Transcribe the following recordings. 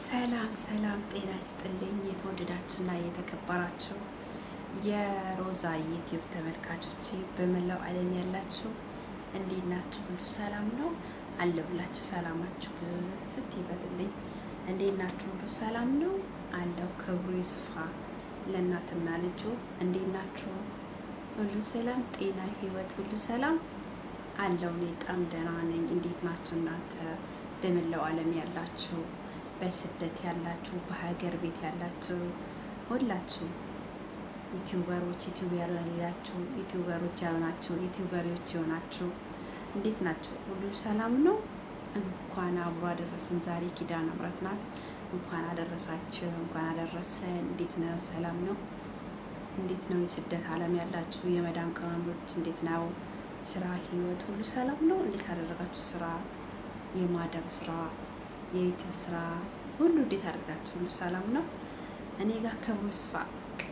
ሰላም ሰላም፣ ጤና ይስጥልኝ የተወደዳችሁና የተከበራችሁ የሮዛ ዩቲዩብ ተመልካቾች በመላው ዓለም ያላችሁ እንዴት ናችሁ? ሁሉ ሰላም ነው አለሁላችሁ። ሰላማችሁ ብዝት ይበልልኝ። እንዴት ናችሁ? ሁሉ ሰላም ነው አለው። ክብሩ ይስፋ ለእናትና ልጁ። እንዴት ናችሁ? ሁሉ ሰላም፣ ጤና፣ ህይወት ሁሉ ሰላም አለው። እኔ በጣም ደህና ነኝ። እንዴት ናችሁ እናንተ? በመላው ዓለም ያላችሁ በስደት ያላችሁ በሀገር ቤት ያላችሁ ሁላችሁ ዩቲዩበሮች ዩቲዩብ ያላችሁ ዩቲዩበሮች ያልናችሁ ዩቲዩበሮች የሆናችሁ እንዴት ናችሁ? ሁሉ ሰላም ነው? እንኳን አብሮ አደረሰን። ዛሬ ኪዳነ ምሕረት ናት። እንኳን አደረሳችሁ፣ እንኳን አደረሰን። እንዴት ነው? ሰላም ነው? እንዴት ነው? የስደት ዓለም ያላችሁ የመዳም ቅመሞች እንዴት ነው? ስራ፣ ህይወት ሁሉ ሰላም ነው? እንዴት አደረጋችሁ? ስራ፣ የማዳም ስራ፣ የዩቲዩብ ስራ ሁሉ እንዴት አድርጋችሁ? ሁሉ ሰላም ነው? እኔ ጋር ክብሩ ይስፋ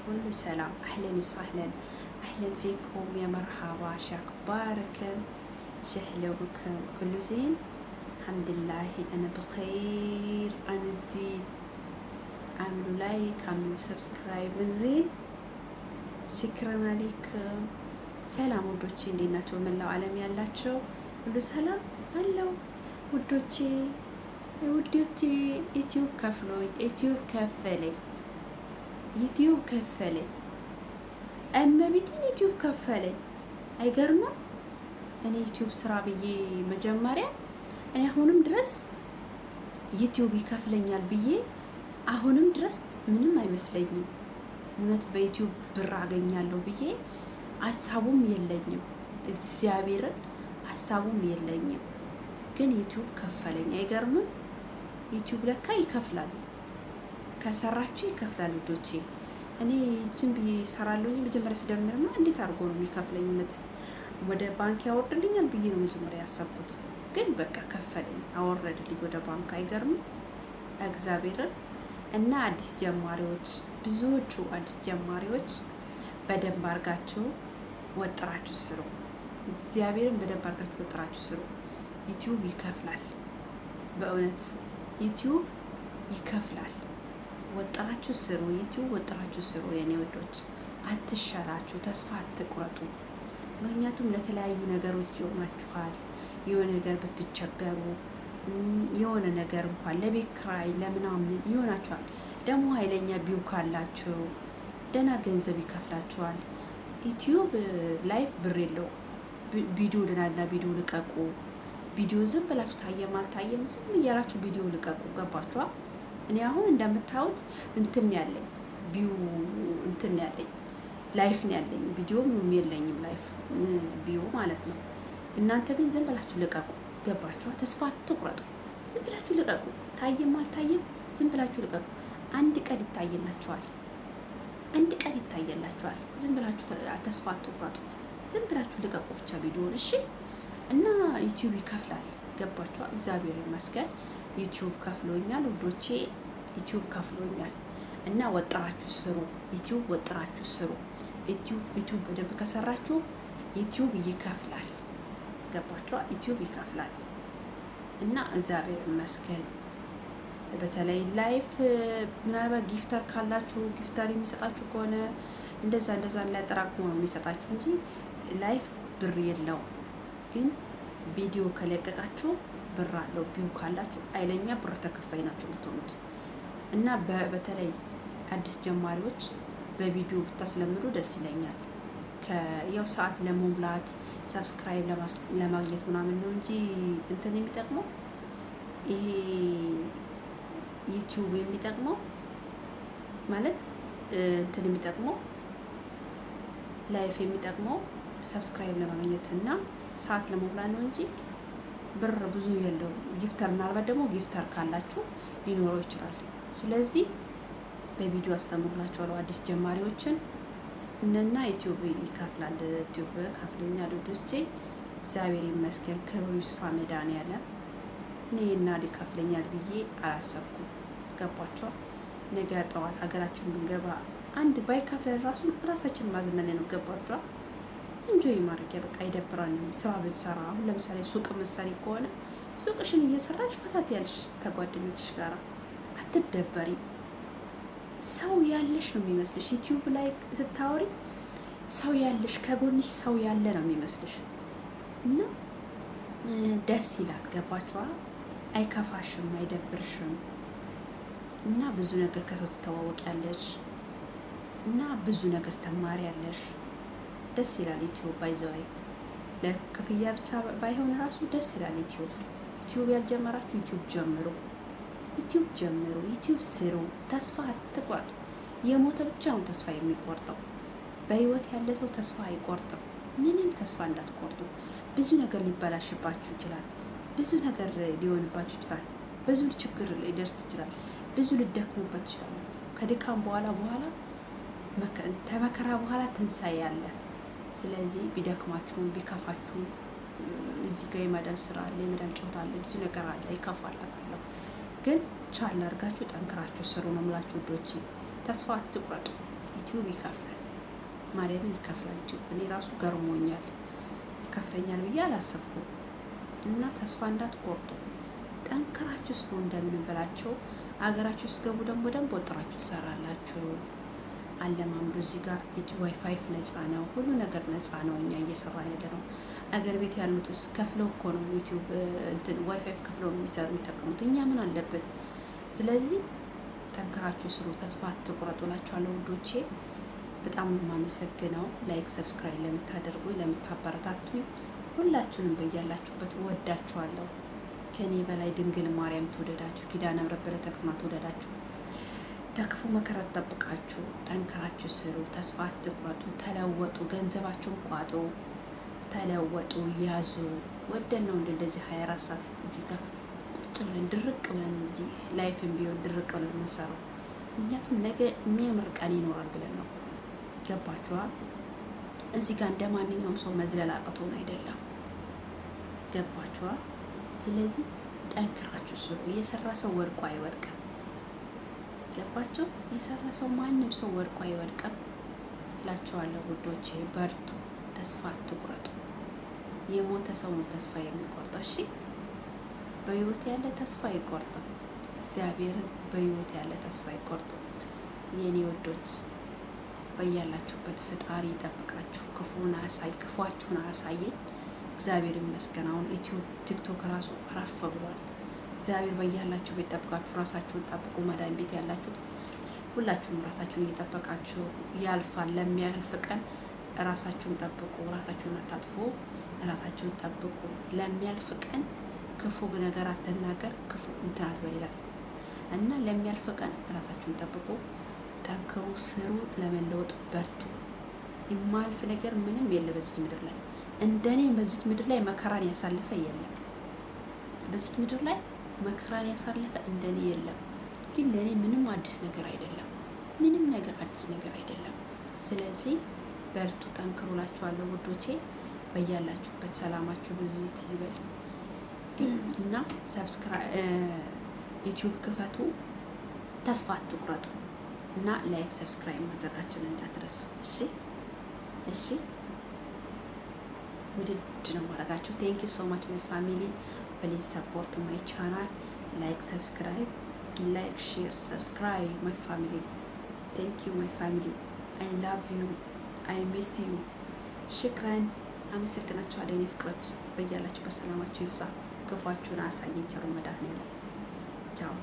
ሁሉ ሰላም። አህለን ወሰህለን አህለን ፊኩም የመርሃባ ሻክባርክም ሸህለውክም ኩሉ ዜን አልሐምዱሊላህ አነ በኸይር አነ ዚን አምሉ ላይክ አምሉ ሰብስክራይብ ዜን ሽክረን አለይኩም። ሰላም ውዶቼ እንዴት ናቸው? መላው ዓለም ያላቸው ሁሉ ሰላም አለው ውዶቼ ውዶቼ። ዩቲዩብ ከፍሎኝ ዩቲዩብ ከፈለኝ እመቤቴን ዩቲዩብ ከፈለኝ። አይገርምም? እኔ ዩቲዩብ ስራ ብዬ መጀመሪያ እኔ አሁንም ድረስ ዩቲዩብ ይከፍለኛል ብዬ አሁንም ድረስ ምንም አይመስለኝም። እውነት በዩቲዩብ ብር አገኛለሁ ብዬ ሀሳቡም የለኝም። እግዚአብሔርን ሀሳቡም የለኝም። ግን ዩቲዩብ ከፈለኝ። አይገርምም? ዩቲዩብ ለካ ይከፍላል። ከሰራችሁ ይከፍላል ውዶቼ። እኔ ዝም ብዬ እሰራለሁ እንጂ መጀመሪያ ስደምርና እንዴት አድርጎ ነው የሚከፍለኝ? እውነት ወደ ባንክ ያወርድልኛል ብዬ ነው መጀመሪያ ያሰብኩት። ግን በቃ ከፈለኝ፣ አወረድልኝ ወደ ባንክ። አይገርምም? እግዚአብሔርን እና አዲስ ጀማሪዎች፣ ብዙዎቹ አዲስ ጀማሪዎች በደንብ አድርጋችሁ ወጥራችሁ ስሩ። እግዚአብሔርን በደንብ አድርጋችሁ ወጥራችሁ ስሩ። ዩቲዩብ ይከፍላል። በእውነት ዩቲዩብ ይከፍላል። ወጥራችሁ ስሩ። ዩቲዩብ ወጥራችሁ ስሩ የኔ ወዶች። አትሸራችሁ፣ ተስፋ አትቁረጡ። ምክንያቱም ለተለያዩ ነገሮች ይሆናችኋል። የሆነ ነገር ብትቸገሩ የሆነ ነገር እንኳን ለቤት ኪራይ ለምናምን ይሆናችኋል። ደግሞ ኃይለኛ ቢው ካላችሁ ደህና ገንዘብ ይከፍላችኋል። ዩቲዩብ ላይፍ ብር የለው። ቪዲዮ ደህና ቪዲዮ ልቀቁ። ቪዲዮ ዝም ብላችሁ ታየም አልታየም ዝም እያላችሁ ቪዲዮ ልቀቁ። ገባችኋ? እኔ አሁን እንደምታዩት እንትን ያለኝ ቢው እንትን ያለኝ ላይፍ ነው ያለኝ። ቪዲዮም የለኝም ላይፍ ቢው ማለት ነው። እናንተ ግን ዝም ብላችሁ ልቀቁ። ገባችኋ? ተስፋ አትቁረጡ። ዝም ብላችሁ ልቀቁ። ታየም አልታየም ዝም ብላችሁ ልቀቁ። አንድ ቀን ይታየላችኋል። አንድ ቀን ይታየላችኋል። ዝም ብላችሁ ተስፋ አትቁረጡ። ዝም ብላችሁ ልቀቁ ብቻ ቪዲዮን። እሺ? እና ዩቲዩብ ይከፍላል። ገባችኋ? እግዚአብሔር ይመስገን ዩቲዩብ ከፍሎኛል ውዶቼ። ዩቲዩብ ከፍሎኛል እና ወጥራችሁ ስሩ። ዩቲዩብ ወጥራችሁ ስሩ። ዩቲዩብ በደንብ ከሰራችሁ ዩቲዩብ ይከፍላል። ገባችኋ? ዩቲዩብ ይከፍላል እና እግዚአብሔር ይመስገን። በተለይ ላይፍ ምናልባት ጊፍተር ካላችሁ ጊፍተር የሚሰጣችሁ ከሆነ እንደዛ ላይ ጠራቅሞ ነው የሚሰጣችሁ እንጂ ላይፍ ብር የለው። ግን ቪዲዮ ከለቀቃችሁ ብር አለው። ቪው ካላችሁ አይለኛ ብር ተከፋይ ናቸው የምትሆኑት። እና በተለይ አዲስ ጀማሪዎች በቪዲዮ ብታስለምዱ ደስ ይለኛል። ያው ሰዓት ለመሙላት ሰብስክራይብ ለማግኘት ምናምን ነው እንጂ እንትን የሚጠቅመው ይሄ ዩቲዩብ የሚጠቅመው ማለት እንትን የሚጠቅመው ላይፍ የሚጠቅመው ሰብስክራይብ ለማግኘት እና ሰዓት ለመሙላት ነው እንጂ ብር ብዙ የለውም። ጊፍተር ምናልባት ደግሞ ጊፍተር ካላችሁ ሊኖረው ይችላል። ስለዚህ በቪዲዮ አስተምሩላችኋለሁ አዲስ ጀማሪዎችን እነና ዩቲዩብ ይከፍላል። ዩቲዩብ ከፍለኛል ውዶቼ። እግዚአብሔር ይመስገን። ክብሩ ይስፋ መድኃኒዓለም። እኔ እና ይከፍለኛል ብዬ አላሰብኩም። ገባችኋል? ነገ ጠዋት ሀገራችን ብንገባ አንድ ባይከፍለን ራሳችን ማዝነን ነው። ገባችኋል? እንጆይ ማድረጊያ በቃ ይደብራንም። ስራ ብትሰራ አሁን ለምሳሌ ሱቅ ምሳሌ ከሆነ ሱቅሽን እየሰራች ፈታት ያለሽ ተጓደኞችሽ ጋራ አትደበሪ። ሰው ያለሽ ነው የሚመስልሽ። ዩቲዩብ ላይ ስታወሪ ሰው ያለሽ ከጎንሽ ሰው ያለ ነው የሚመስልሽ እና ደስ ይላል። ገባችኋ? አይከፋሽም፣ አይደብርሽም እና ብዙ ነገር ከሰው ትተዋወቂያለሽ እና ብዙ ነገር ተማሪያለሽ። ደስ ይላል ዩቲዩብ ባይዘዋይ ለክፍያ ብቻ ባይሆን ራሱ ደስ ይላል ዩቲዩብ። ዩቲዩብ ያልጀመራችሁ ዩቲዩብ ጀምሩ፣ ዩቲዩብ ጀምሩ፣ ዩቲዩብ ስሩ። ተስፋ አትቁረጡ። የሞተ ብቻ ነው ተስፋ የሚቆርጠው። በህይወት ያለ ሰው ተስፋ አይቆርጥም። ምንም ተስፋ እንዳትቆርጡ። ብዙ ነገር ሊበላሽባችሁ ይችላል። ብዙ ነገር ሊሆንባችሁ ይችላል። ብዙ ችግር ሊደርስ ይችላል። ብዙ ልደክሙበት ይችላል። ከድካም በኋላ ተመከራ በኋላ ትንሳኤ አለ። ስለዚህ ቢደክማችሁም ቢከፋችሁም እዚህ ጋር የማዳም ስራ አለ፣ የማዳም ጨዋታ አለ፣ ብዙ ነገር አለ። ይከፋል አውቃለሁ፣ ግን ቻል አድርጋችሁ ጠንክራችሁ ስሩ ነው የምላችሁ ውዶቼ። ተስፋ አትቁረጡ። ዩቲዩብ ይከፍላል፣ ማርያምን ይከፍላል። ዩቲዩብ እኔ ራሱ ገርሞኛል። ይከፍለኛል ብዬ አላሰብኩም። እና ተስፋ እንዳትቆርጡ ጠንክራችሁ ስሩ። እንደምን ብላችሁ አገራችሁ ውስጥ ገቡ ደግሞ ወጥራችሁ ትሰራላችሁ። አለማምዱ እዚህ ጋር ዋይፋይ ነፃ ነው፣ ሁሉ ነገር ነፃ ነው። እኛ እየሰራን ያለ ነው። አገር ቤት ያሉትስ ከፍለው እኮ ነው ዩቲዩብ ዋይፋይ ከፍለው ነው የሚጠቀሙት። እኛ ምን አለብን? ስለዚህ ጠንክራችሁ ስሩ፣ ተስፋ አትቁረጡ እላችኋለሁ ውዶቼ። በጣም የማመሰግነው ላይክ ሰብስክራይብ ለምታደርጉኝ ለምታበረታቱኝ ሁላችሁንም በያላችሁበት ወዳችኋለሁ። ከኔ በላይ ድንግል ማርያም ትወደዳችሁ፣ ኪዳነ ምሕረት በለተክማ ትወደዳችሁ። ተክፉ መከራ ጠብቃችሁ ጠንክራችሁ ስሩ፣ ተስፋ አትቁረጡ፣ ተለወጡ፣ ገንዘባችሁን ቋጡ፣ ተለወጡ፣ ያዙ። ወደን ነው እንደዚህ 24 ሰዓት እዚህ ጋር ቁጭ ብለን ድርቅ ብለን እዚህ ላይፍን ቢሆን ድርቅ ብለን የምንሰራው ምክንያቱም ነገ የሚያምር ቀን ይኖራል ብለን ነው። ገባችኋ? እዚህ ጋር እንደ ማንኛውም ሰው መዝለል አቅቶን አይደለም። ገባችኋ? ስለዚህ ጠንክራችሁ ስሩ። የሰራ ሰው ወድቆ አይወድቅም። ገባችሁ? የሰራ ሰው ማንም ሰው ወድቆ አይወድቅም እላችኋለሁ ውዶቼ። በርቱ፣ ተስፋ አትቁረጡ። የሞተ ሰው ነው ተስፋ የሚቆርጠው። እሺ፣ በህይወት ያለ ተስፋ አይቆርጥም። እግዚአብሔርን በህይወት ያለ ተስፋ አይቆርጥም። የኔ ወዶች በያላችሁበት ፈጣሪ ይጠብቃችሁ። ክፉአችሁን አያሳየኝ። እግዚአብሔር ይመስገን። አሁን ዩቲዩብ ቲክቶክ ራሱ አረፍ ብሏል። እግዚአብሔር በያላችሁበት ጠብቃችሁ፣ ራሳችሁን ጠብቁ። መዳን ቤት ያላችሁት ሁላችሁም ራሳችሁን እየጠበቃችሁ ያልፋል። ለሚያልፍ ቀን ራሳችሁን ጠብቁ። ራሳችሁን አታጥፉ። ራሳችሁን ጠብቁ። ለሚያልፍ ቀን ክፉ ነገር አትናገር፣ ክፉ እንትን አትበል ይላል እና ለሚያልፍ ቀን ራሳችሁን ጠብቁ። ጠንክሩ፣ ስሩ፣ ለመለወጥ በርቱ። የማልፍ ነገር ምንም የለ በዚህ ምድር ላይ። እንደኔ በዚህ ምድር ላይ መከራን ያሳለፈ የለም። በዚህ ምድር ላይ መከራን ያሳለፈ እንደኔ የለም። ግን ለኔ ምንም አዲስ ነገር አይደለም። ምንም ነገር አዲስ ነገር አይደለም። ስለዚህ በርቱ፣ ጠንክሩ እላችኋለሁ ውዶቼ። በያላችሁበት ሰላማችሁ ብዙ ይበል እና ሰብስክራይብ ዩቲዩብ ክፈቱ፣ ተስፋ አትቁረጡ እና ላይክ ሰብስክራይብ ማድረጋችሁን እንዳትረሱ። እሺ እሺ፣ ውድድ ነው ማድረጋችሁ። ቴንክ ዩ ሶ ማች ማይ ፋሚሊ ፕሊዝ ሰፖርት ማይ ቻናል ላይክ ሰብስክራይብ ላይክ ሼር ሰብስክራይብ ማይ ፋሚሊ ቴንክ ዩ ማይ ፋሚሊ አይ ላቭ ዩ አይ ሚስ ዩ ሽክራን። አመሰግናችኋለሁ የኔ ፍቅሮች። በያላችሁ በሰላማችሁ ይብዛ። ክፉአችሁን አሳየኝ ቸሩ መድኃኒዓለም። ቻው